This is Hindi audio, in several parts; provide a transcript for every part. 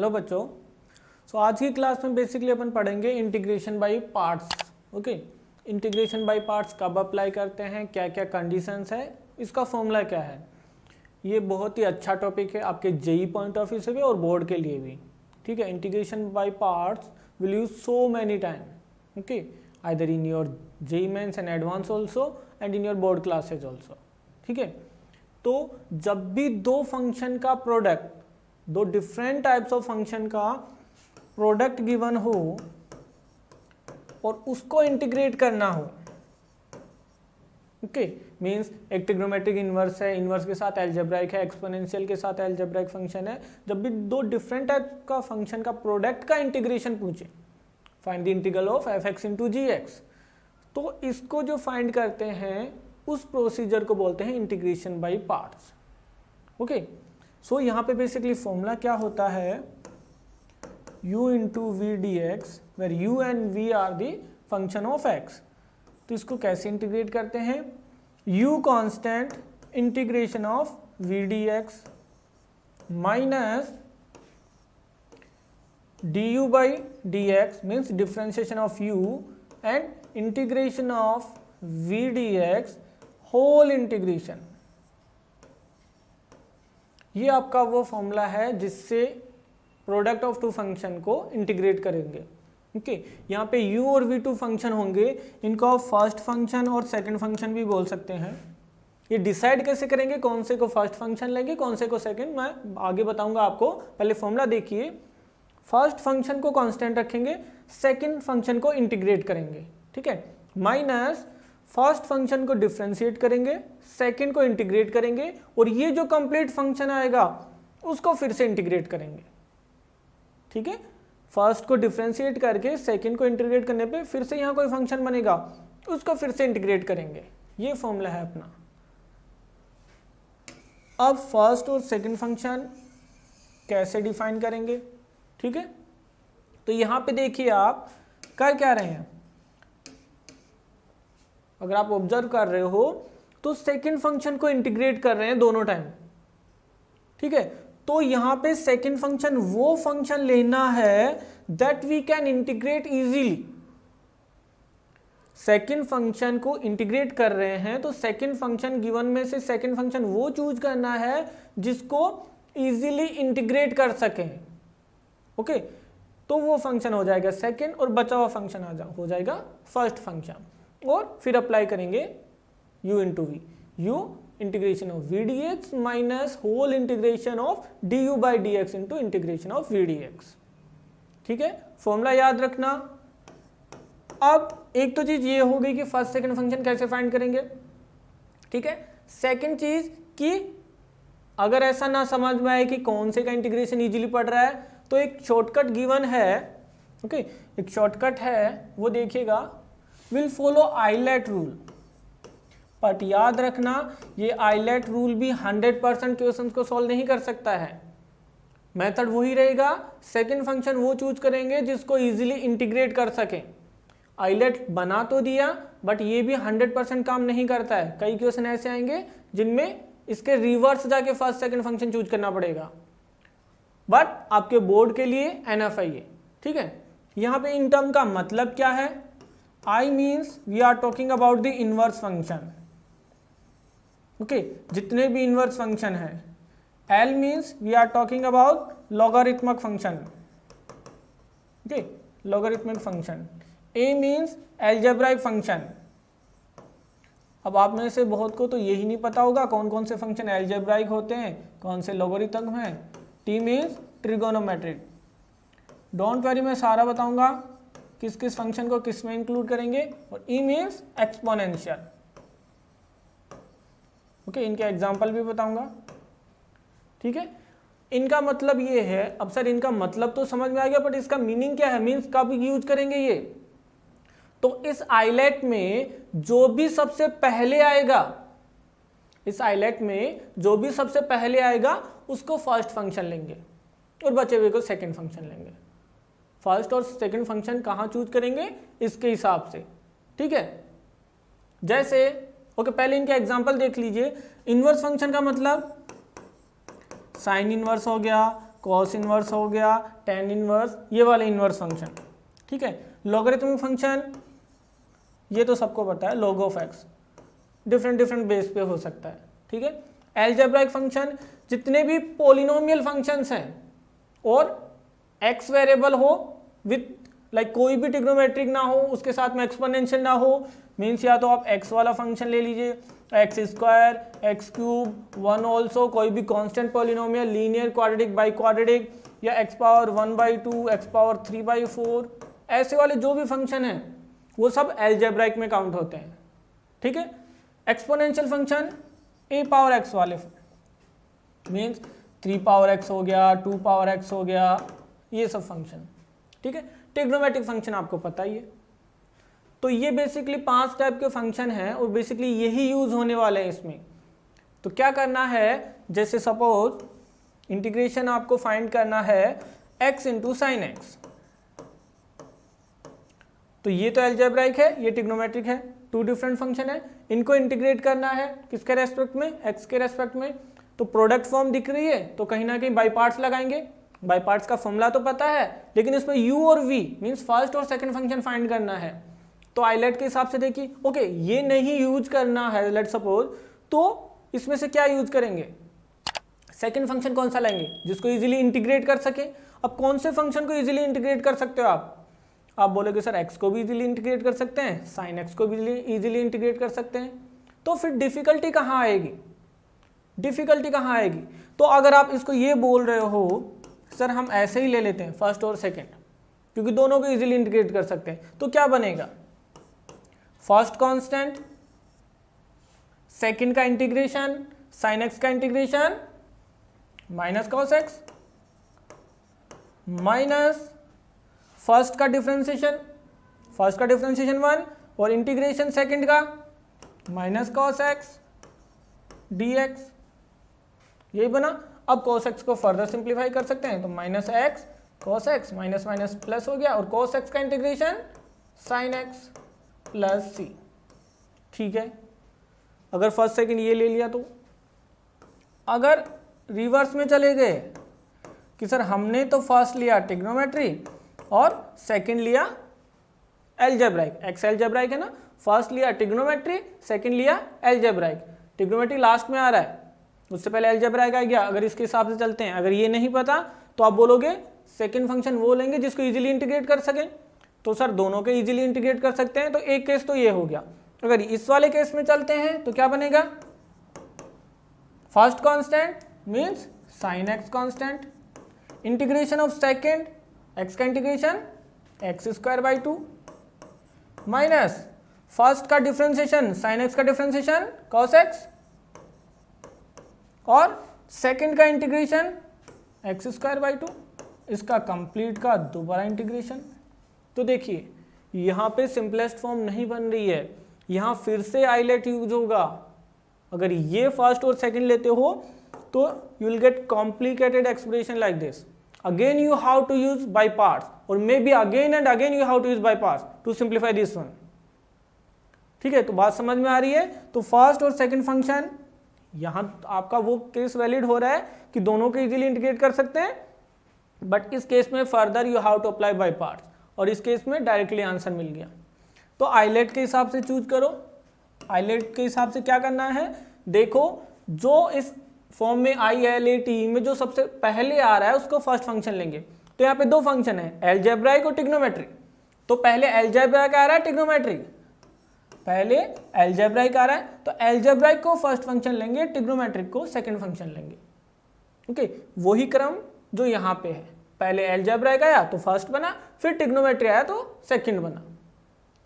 हेलो बच्चों, आज की क्लास में बेसिकली अपन पढ़ेंगे integration by parts. Okay, integration by parts कब अप्लाई करते हैं, क्या क्या कंडीशंस है, इसका फॉर्मूला क्या है। ये बहुत ही अच्छा टॉपिक है आपके जेई पॉइंट ऑफ व्यू से भी और बोर्ड के लिए भी। ठीक है, integration by parts will use so many time, okay, either in your JEE mains and advance also and in your board classes also. ठीक है, तो जब भी दो फंक्शन का प्रोडक्ट, दो डिफरेंट टाइप्स ऑफ फंक्शन का प्रोडक्ट गिवन हो और उसको इंटीग्रेट करना हो, ओके, मींस एक ट्रिग्नोमेट्रिक इनवर्स है, इनवर्स के साथ एल्जेब्राइक है, एक्सपोनेंशियल के साथ एल्जेब्राइक फंक्शन है। जब भी दो डिफरेंट टाइप का फंक्शन का प्रोडक्ट का इंटीग्रेशन पूछे, find the integral of fx into gx, तो इसको जो फाइंड करते हैं उस प्रोसीजर को बोलते हैं इंटीग्रेशन बाय पार्ट्स। ओके, सो यहाँ पे बेसिकली फॉर्मूला क्या होता है, u into v dx, where u and v are the function of x। तो इसको कैसे इंटीग्रेट करते हैं, u constant integration of v dx minus du by dx means differentiation of u and integration of v dx whole integration. ये आपका वो फॉर्मूला है जिससे प्रोडक्ट ऑफ टू फंक्शन को इंटीग्रेट करेंगे। ओके, यहाँ पे u और v2 फंक्शन होंगे, इनको आप फर्स्ट फंक्शन और सेकंड फंक्शन भी बोल सकते हैं। ये डिसाइड कैसे करेंगे कौन से को फर्स्ट फंक्शन लेंगे कौन से को सेकंड, मैं आगे बताऊंगा आपको। पहले फॉर्मूला देखिए, फर्स्ट फंक्शन को कांस्टेंट रखेंगे, सेकंड फंक्शन को इंटीग्रेट करेंगे। ठीक है, माइनस फर्स्ट फंक्शन को डिफ्रेंशिएट करेंगे, सेकंड को इंटीग्रेट करेंगे और ये जो कंप्लीट फंक्शन आएगा उसको फिर से इंटीग्रेट करेंगे। ठीक है, फर्स्ट को डिफ्रेंशिएट करके सेकंड को इंटीग्रेट करने पे फिर से यहाँ कोई फंक्शन बनेगा उसको फिर से इंटीग्रेट करेंगे। ये फॉर्मूला है अपना। अब फर्स्ट और सेकंड फंक्शन कैसे डिफाइन करेंगे, ठीक है, तो यहाँ पे देखिए आप कर क्या रहे हैं, अगर आप ऑब्जर्व कर रहे हो तो सेकंड फंक्शन को इंटीग्रेट कर रहे हैं दोनों टाइम। ठीक है, तो यहां पे सेकंड फंक्शन वो फंक्शन लेना है that we can integrate easily. Second function को इंटीग्रेट कर रहे हैं तो सेकंड फंक्शन गिवन में से सेकंड फंक्शन वो चूज करना है जिसको इजीली इंटीग्रेट कर सकें। ओके, तो वो फंक्शन हो जाएगा सेकंड और बचा हुआ फंक्शन हो जाएगा फर्स्ट फंक्शन, और फिर अप्लाई करेंगे u into v, u integration of v dx minus whole integration of du by dx into integration of v dx। ठीक है, फॉर्मूला याद रखना। अब एक तो चीज ये हो गई कि फर्स्ट सेकंड फंक्शन कैसे फाइंड करेंगे। ठीक है, सेकंड चीज कि अगर ऐसा ना समझ में आए कि कौन से का इंटीग्रेशन इजीली पड़ रहा है तो एक शॉर्टकट गिवन है। ओके, एक शॉर्टकट है वो देखिएगा, will follow ILATE rule. But याद रखना ये आइलेट रूल भी 100% क्वेश्चंस को सॉल्व नहीं कर सकता है। मेथड वही रहेगा, सेकंड फंक्शन वो चूज करेंगे जिसको इजीली इंटीग्रेट कर सकें। आइलेट बना तो दिया बट ये भी 100% काम नहीं करता है। कई क्वेश्चन ऐसे आएंगे जिनमें इसके रिवर्स जाके फर्स्ट सेकंड फंक्शन चूज करना पड़ेगा, बट आपके बोर्ड के लिए एनएफ है ये। ठीक है, यहाँ पे इन टर्म का मतलब क्या है, I means we are talking about the inverse function। Okay, जितने भी इनवर्स फंक्शन है। L means we are talking about logarithmic function। Okay, logarithmic function। A means algebraic function। अब आप में से बहुत को तो यही नहीं पता होगा कौन कौन से फंक्शन algebraic होते हैं, कौन से logarithmic हैं। T means trigonometric। Don't worry, मैं सारा बताऊंगा किस किस फंक्शन को किस में इंक्लूड करेंगे। और ई मीन्स एक्सपोनेंशियल। ओके, इनके एग्जांपल भी बताऊंगा। ठीक है, इनका मतलब ये है, अब सर इनका मतलब तो समझ में आ गया बट इसका मीनिंग क्या है, मीन्स कब यूज करेंगे ये, तो इस आइलेट में जो भी सबसे पहले आएगा, इस आइलेट में जो भी सबसे पहले आएगा उसको फर्स्ट फंक्शन लेंगे और बचे हुए को सेकेंड फंक्शन लेंगे। फर्स्ट और सेकंड फंक्शन कहाँ चूज करेंगे इसके हिसाब से। ठीक है, जैसे ओके, पहले इनके एग्जांपल देख लीजिए। इनवर्स फंक्शन का मतलब साइन इनवर्स हो गया, कॉस इनवर्स हो गया, टेन इनवर्स, ये वाले इनवर्स फंक्शन, ठीक है। लॉगरिथमिक फंक्शन ये तो सबको पता है, log of x, different base पे हो सकता है, ठीक है। एलजेब्राइक फंक्शन जितने भी पोलिनोमियल फंक्शंस हैं और x वेरिएबल हो विथ लाइक कोई भी ट्रिग्नोमेट्रिक ना हो, उसके साथ में एक्सपोनेंशियल ना हो, मीन्स या तो आप x वाला फंक्शन ले लीजिए, x square, x cube, one also, कोई भी constant polynomial, linear, quadratic, by quadratic, या एक्स पावर 1/2, एक्स पावर 3/4, ऐसे वाले जो भी फंक्शन हैं वो सब एलजेब्राइक में काउंट होते हैं, ठीक है। Exponential function a power x वाले मीन्स 3 पावर x हो गया, 2 पावर x हो गया, ये सब फंक्शन, ठीक है। ट्रिग्नोमेट्रिक फंक्शन आपको पता ही है। तो ये बेसिकली 5 टाइप के फंक्शन हैं और बेसिकली यही यूज होने वाले हैं इसमें। तो क्या करना है, जैसे सपोज इंटीग्रेशन आपको फाइंड करना है x इंटू साइन एक्स, तो ये तो एलजेब्राइक है, ये ट्रिग्नोमेट्रिक है, 2 डिफरेंट फंक्शन है, इनको इंटीग्रेट करना है किसके रेस्पेक्ट में, x के रेस्पेक्ट में। तो प्रोडक्ट फॉर्म दिख रही है तो कहीं ना कहीं बाई पार्ट्स लगाएंगे, बाई पार्ट्स का फॉर्मूला तो पता है, लेकिन इसमें u और v मीन्स फर्स्ट और सेकंड फंक्शन फाइंड करना है। तो आइलेट के हिसाब से देखिए, ओके ये नहीं यूज करना है लेट सपोज, तो इसमें से क्या यूज करेंगे, सेकंड फंक्शन कौन सा लेंगे जिसको इजीली इंटीग्रेट कर सके। अब कौन से फंक्शन को इजीली इंटीग्रेट कर सकते हो आप बोलोगे सर x को भी इजीली इंटीग्रेट कर सकते हैं, साइन x को भी इजीली इंटीग्रेट कर सकते हैं। तो फिर डिफिकल्टी कहाँ आएगी, तो अगर आप इसको ये बोल रहे हो सर हम ऐसे ही ले लेते हैं फर्स्ट और सेकेंड, क्योंकि दोनों को इजीली इंटीग्रेट कर सकते हैं, तो क्या बनेगा, फर्स्ट कांस्टेंट, सेकंड का इंटीग्रेशन, साइन एक्स का integration minus cos x, minus first का डिफरेंशिएशन 1 और इंटीग्रेशन सेकंड का माइनस कॉस एक्स dx, यही बना। अब cos x को फर्दर सिंप्लीफाई कर सकते हैं, तो minus x cos x, minus minus plus हो गया, और cos x का integration sine x plus c, ठीक है। अगर फर्स्ट सेकंड ये ले लिया, तो अगर रिवर्स में चले गए कि सर हमने तो फर्स्ट लिया ट्रिग्नोमेट्री और सेकंड लिया एलजेब्राइक, एक्स एलजेब्राइक है ना, फर्स्ट लिया ट्रिग्नोमेट्री, सेकंड लिया एलजेब्राइक, ट्रिग्नोमेट्री लास्ट में आ रहा है, उससे पहले एलजेब्राइक आ गया। अगर इसके हिसाब से चलते हैं, अगर ये नहीं पता तो आप बोलोगे सेकंड फंक्शन वो लेंगे जिसको इजीली इंटीग्रेट कर सकें, तो सर दोनों के इजीली इंटीग्रेट कर सकते हैं, तो एक केस तो ये हो गया। अगर इस वाले केस में चलते हैं तो क्या बनेगा, first constant means sine x constant, integration of second x का इंटीग्रेशन x² 2 माइनस फर्स्ट का डिफरेंशिएशन साइन एक्स का डिफरेंशिएशन cos x और सेकंड का इंटीग्रेशन x² 2, इसका कंप्लीट का दोबारा इंटीग्रेशन। तो देखिए यहाँ पे सिंपलेस्ट फॉर्म नहीं बन रही है, यहाँ फिर से आइलेट यूज होगा। अगर ये फर्स्ट और सेकंड लेते हो तो you will get complicated expression like this. Again you how to use by parts, और may be again and again you how to use by parts to simplify this one, ठीक है। तो बात समझ में आ रही है। तो फर्स्ट और सेकंड फंक्शन यहाँ आपका वो केस वैलिड हो रहा है कि दोनों को इजीली इंटीग्रेट कर सकते हैं, बट इस केस में further you how to apply by parts, और इस केस में डायरेक्टली आंसर मिल गया। तो आइलेट के हिसाब से चूज करो। आइलेट के हिसाब से क्या करना है, देखो जो इस फॉर्म में ILAT में जो सबसे पहले आ रहा है उसको फर्स्ट फंक्शन लेंगे। तो यहाँ पे 2 फंक्शन है, एलजेब्राइक और ट्रिग्नोमेट्रिक। तो पहले एलजेब्राइक आ रहा है, ट्रिग्नोमेट्रिक पहले एलजेब्राइक आ रहा है, तो एलजेब्राइक को फर्स्ट फंक्शन लेंगे, ट्रिग्नोमेट्रिक को सेकंड फंक्शन लेंगे। ओके, वही क्रम जो यहाँ पे है, पहले एलजेब्राइक आया तो फर्स्ट बना, फिर ट्रिग्नोमेट्री आया तो सेकंड बना,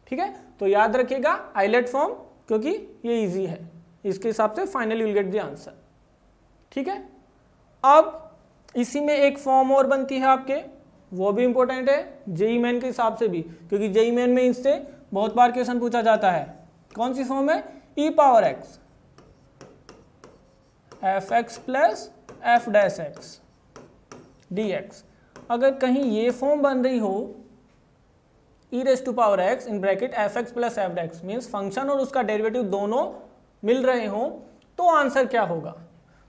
ठीक है। तो याद रखिएगा आइलेट फॉर्म, क्योंकि ये इजी है, इसके हिसाब से finally you will get the answer, ठीक है। अब इसी में एक फॉर्म और बनती है आपके, वो भी इंपॉर्टेंट है जेईई मेन के हिसाब से भी, क्योंकि जेईई मेन में इससे बहुत बार क्वेश्चन पूछा जाता है। कौन सी फॉर्म है, e power x fx plus f dash x dx। अगर कहीं ये फॉर्म बन रही हो e raise to power x in bracket fx plus f dash, means function और उसका डेरिवेटिव दोनों मिल रहे हो, तो आंसर क्या होगा।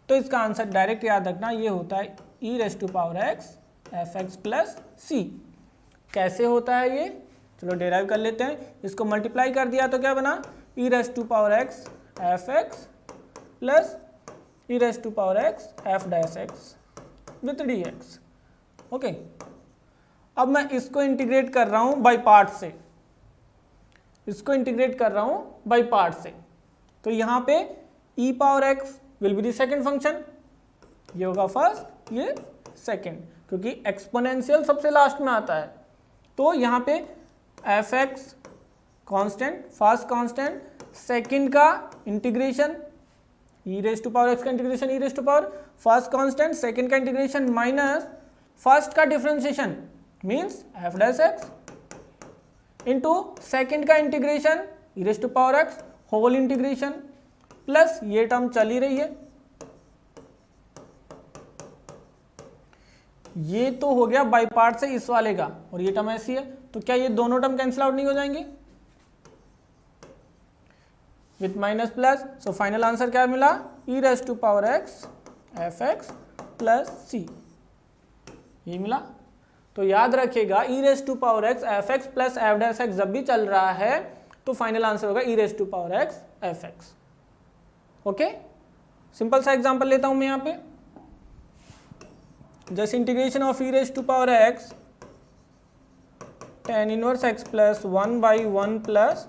तो इसका आंसर डायरेक्ट याद रखना ये होता है e raise to power x f x plus c. कैसे होता है ये, चलो डेराइव कर लेते हैं। इसको मल्टीप्लाई कर दिया तो क्या बना, e raise to power x f x plus e raise to power x f dash x with d x. Okay, अब मैं इसको इंटीग्रेट कर रहा हूं बाई पार्ट से, इसको इंटीग्रेट कर रहा हूं बाई पार्ट से। तो यहां पे e power x will be the second function, ये होगा फर्स्ट, ये सेकेंड, क्योंकि एक्सपोनेंशियल सबसे लास्ट में आता है। तो यहां पे f x constant, first constant, second का integration e raise to power x का integration e raise to power first constant, second का इंटीग्रेशन माइनस फर्स्ट का differentiation means f dash x into second का integration e raise to power x whole integration plus ये टर्म चल ही रही है। ये तो हो गया बाई पार्ट से इस वाले का, और ये टर्म ऐसी है, तो क्या ये दोनों टर्म कैंसिल आउट नहीं हो जाएंगे with minus plus? So final answer क्या मिला, e raise to power x f x plus c, ये मिला। तो याद रखिएगा e raise to power x f x plus f dash x जब भी चल रहा है तो फाइनल आंसर होगा e raise to power x f x. Okay, simple सा एग्जांपल लेता हूं मैं यहां पे, जैसे integration of e raise to power x tan inverse x plus 1/1 plus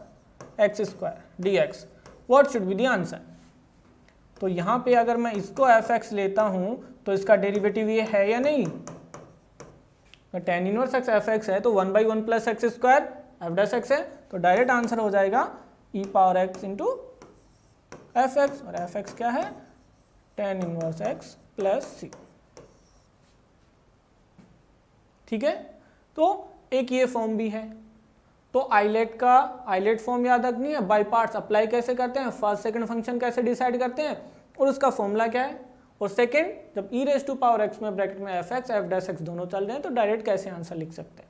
x square D x, what should be the answer? तो यहां पे अगर मैं इसको एफ एक्स लेता हूं तो इसका डेरिवेटिव ये है या नहीं, tan inverse x f x है तो 1/1 plus x square f dash x है, तो डायरेक्ट आंसर हो जाएगा e power x into f x, और एफ एक्स क्या है, tan inverse x plus c. ठीक है, तो एक ये फॉर्म भी है। तो आइलेट का आइलेट फॉर्म याद रखनी है, बाई पार्ट्स अप्लाई कैसे करते हैं, फर्स्ट सेकंड फंक्शन कैसे डिसाइड करते हैं और उसका फॉर्मूला क्या है, और सेकंड जब ई रेस टू पावर एक्स में ब्रैकेट में F x f dash x दोनों चल रहे हैं तो डायरेक्ट कैसे आंसर लिख सकते हैं।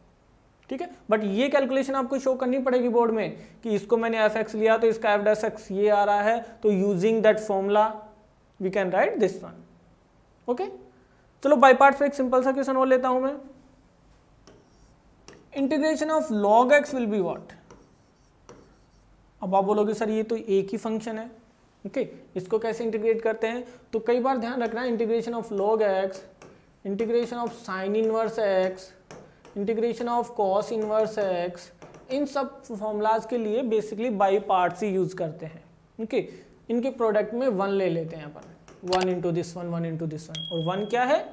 ठीक है, बट ये कैलकुलेशन आपको शो करनी पड़ेगी बोर्ड में कि इसको मैंने एफ एक्स लिया तो इसका एफ डैश एक्स ये आ रहा है, तो using that formula we can write this one. Okay, चलो बाई पार्ट्स पे एक सिंपल सा क्वेश्चन और लेता हूं मैं। Integration of log x will be what? अब आप बोलोगे सर ये तो एक ही फंक्शन है, ओके, इसको कैसे इंटीग्रेट करते हैं? तो कई बार ध्यान रखना, integration of log x, integration of sine inverse x, integration of cos inverse x, इन सब फॉर्मूलाज के लिए basically by parts he use करते हैं। ओके, इनके प्रोडक्ट में 1 ले लेते हैं अपन, 1 into this one, 1 into this one, और 1 क्या है,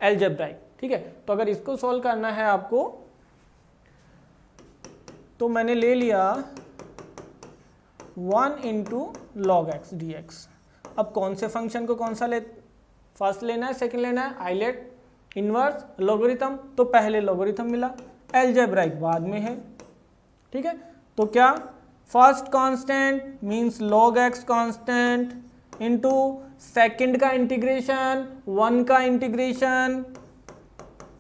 एलजेब्राइक। ठीक है, तो अगर इसको सॉल्व करना है आपको तो मैंने ले लिया 1 into log x D x. अब कौन से फंक्शन को कौन सा फर्स्ट लेना है, सेकंड लेना है, आइलेट, इनवर्स, लॉगरिथम, तो पहले लॉगरिथम मिला, एलजेब्राइक बाद में है। ठीक है, तो क्या, first constant means log x constant into second का इंटीग्रेशन 1 का इंटीग्रेशन,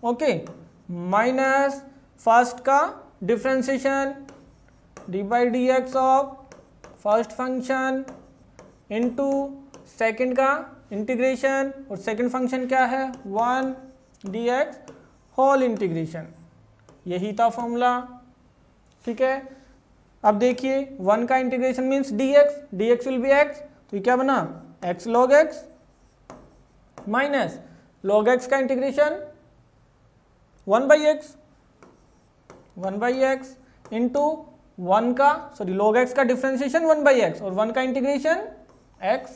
ओके, माइनस फर्स्ट का differentiation D by D x of first function into second का इंटीग्रेशन, और सेकेंड फंक्शन क्या है, 1 डी एक्स होल इंटीग्रेशन, यही था फॉर्मूला। ठीक है, अब देखिए 1 का integration means D x will be x, तो ये क्या बना, x log x minus log x का इंटीग्रेशन 1 बाई एक्स इंटू 1 का सॉरी लॉग एक्स का डिफरेंशिएशन 1 बाई एक्स, और 1 का integration x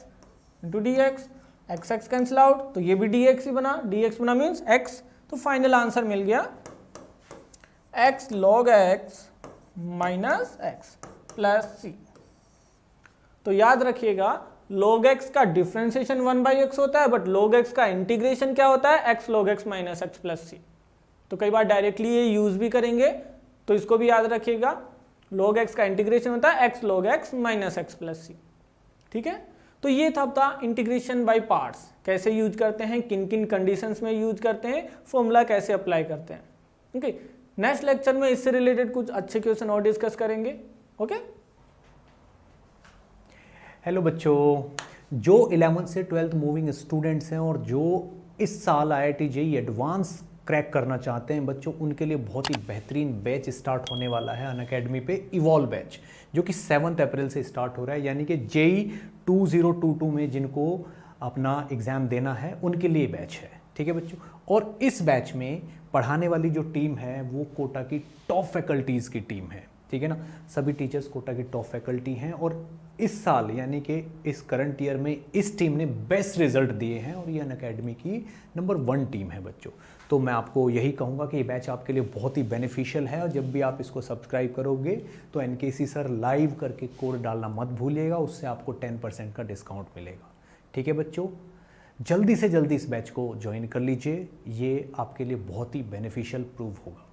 into D x, x x cancel out, तो ये भी dx ही बना, dx बना मीन्स x, तो फाइनल आंसर मिल गया x log x minus x plus c. तो याद रखिएगा log x का डिफरेंशिएशन 1 बाई एक्स होता है, बट log x का इंटीग्रेशन क्या होता है, x log x minus x plus c. तो कई बार डायरेक्टली ये यूज भी करेंगे, तो इसको भी याद रखिएगा, log x का इंटीग्रेशन होता है x log x minus x plus c. ठीक है, तो ये था इंटीग्रेशन बाय पार्ट्स, कैसे यूज करते हैं, किन किन कंडीशंस में यूज करते हैं, फॉर्मूला कैसे अप्लाई करते हैं। ओके, नेक्स्ट लेक्चर में इससे रिलेटेड कुछ अच्छे क्वेश्चन और डिस्कस करेंगे। ओके, हेलो बच्चों, जो 11th से 12th मूविंग स्टूडेंट्स हैं और जो इस साल IIT JEE एडवांस क्रैक करना चाहते हैं बच्चों, उनके लिए बहुत ही बेहतरीन बैच स्टार्ट होने वाला है अनअकैडमी पे, इवॉल्व बैच, जो कि 7 अप्रैल से स्टार्ट हो रहा है। यानी कि JEE 2022 में जिनको अपना एग्ज़ाम देना है उनके लिए बैच है, ठीक है बच्चों। और इस बैच में पढ़ाने वाली जो टीम है वो कोटा की टॉप फैकल्टीज़ की टीम है, ठीक है ना। सभी टीचर्स कोटा की टॉप फैकल्टी हैं और इस साल यानी कि इस करंट ईयर में इस टीम ने बेस्ट रिजल्ट दिए हैं और ये अनअकैडमी की नंबर 1 टीम है बच्चों। तो मैं आपको यही कहूँगा कि ये बैच आपके लिए बहुत ही बेनिफिशियल है और जब भी आप इसको सब्सक्राइब करोगे तो NKC सर लाइव करके कोड डालना मत भूलिएगा, उससे आपको 10% का डिस्काउंट मिलेगा, ठीक है बच्चों। जल्दी से जल्दी इस बैच को ज्वाइन कर लीजिए, ये आपके लिए बहुत ही बेनिफिशियल प्रूव होगा।